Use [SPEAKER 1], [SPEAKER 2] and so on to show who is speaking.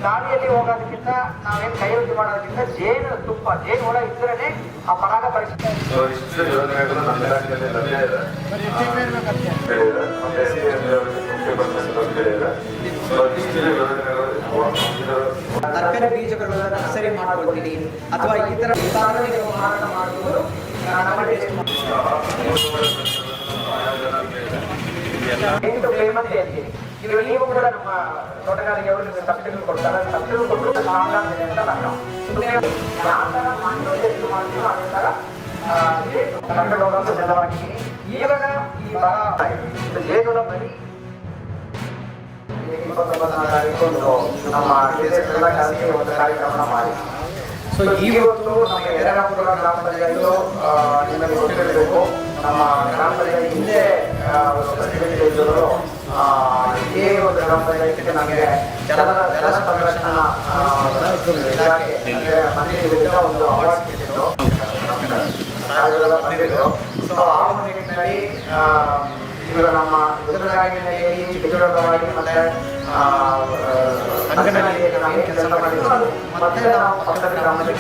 [SPEAKER 1] ಗಾಳಿಯಲ್ಲಿ ಹೋಗೋದಕ್ಕಿಂತ ನಾವೇನು ಕೈ ಯೂಸ್ ಮಾಡೋದಕ್ಕಿಂತ ಜೇನು ತುಪ್ಪ ಜೇನು ಒಳ ಇದ್ರೇ ಆ ಪರಾಗ ಪರಿಸ್ಥಿತಿ.
[SPEAKER 2] ಇಷ್ಟು ಯೋಜನೆಗಳು ನಮ್ಮ ಇಲಾಖೆಯಲ್ಲಿ ಲಭ್ಯ ಇದೆ.
[SPEAKER 1] ತರಕಾರಿ ಬೀಜಗಳನ್ನು ನರ್ಸರಿ ಮಾಡ್ಕೊಳ್ತೀನಿ ಅಥವಾ ಈ ತರ ಮಾರಾಟ ಮಾಡುವುದು ನೀವು ಕೂಡ ನಮ್ಮ ತೋಟಗಾರಿಕೆ ಅವರು ನಿಮಗೆ ಸಬ್ಸಿಡಿ ಕೊಡ್ತಾರೆ. ಸಬ್ಸಿಡಿ ಕೊಟ್ಟರು ಸ್ಟ್ರಾಂಗ್ ಆಗ್ತದೆ ಅಂತ ನಾನು ಯಾವ ಥರ ಮಣ್ಣು ಎಷ್ಟು ಮಾಡ್ತೀವೋ ಅದೇ ಥರ ಕಂಡು ಹೋಗೋದು ಸಿದ್ಧವಾಗಿದ್ದೀನಿ. ಇವಾಗ ಈ ಬರ ಜೇನುಳ ಬರೀ 29ನೇ ತಾರೀಕು ನಮ್ಮ ಒಂದು ಕಾರ್ಯಕ್ರಮ ಮಾಡಿ. ಸೊ ಇವತ್ತು ನಮ್ಮ ಯರಗಪುರ ಗ್ರಾಮ ಪಂಚಾಯತ್ ನಿಮಗೆ ಗೊತ್ತಿರಬೇಕು, ನಮ್ಮ ಗ್ರಾಮ ಪಂಚಾಯತ್ ಹಿಂದೆ ಪ್ರತಿನಿಧಿಗಳು ಇದೇ ಒಂದು ಗ್ರಾಮ ಪಂಚಾಯತ್ಗೆ ನಮಗೆ ಜಲ ಸಂರಕ್ಷಣಾ ಇಲಾಖೆ ಮಂತ್ರಿಗಳಿಂದ ಒಂದು ಅವಾರ್ಡ್ ಸಿಕ್ಕಿತ್ತು. ಸೊ ಆ ನಿಟ್ಟಿನಲ್ಲಿ ಇವಾಗ ನಮ್ಮ ಗುಜರಾತಿನಲ್ಲಿ ಚಿತ್ರದುರ್ಗವಾಗಿ ಮತ್ತೆ ಕೆಲಸ ಮಾಡಿದ್ರು. ಮತ್ತೆ ನಾವು ಪಕ್ಕದ ಗ್ರಾಮದಲ್ಲಿ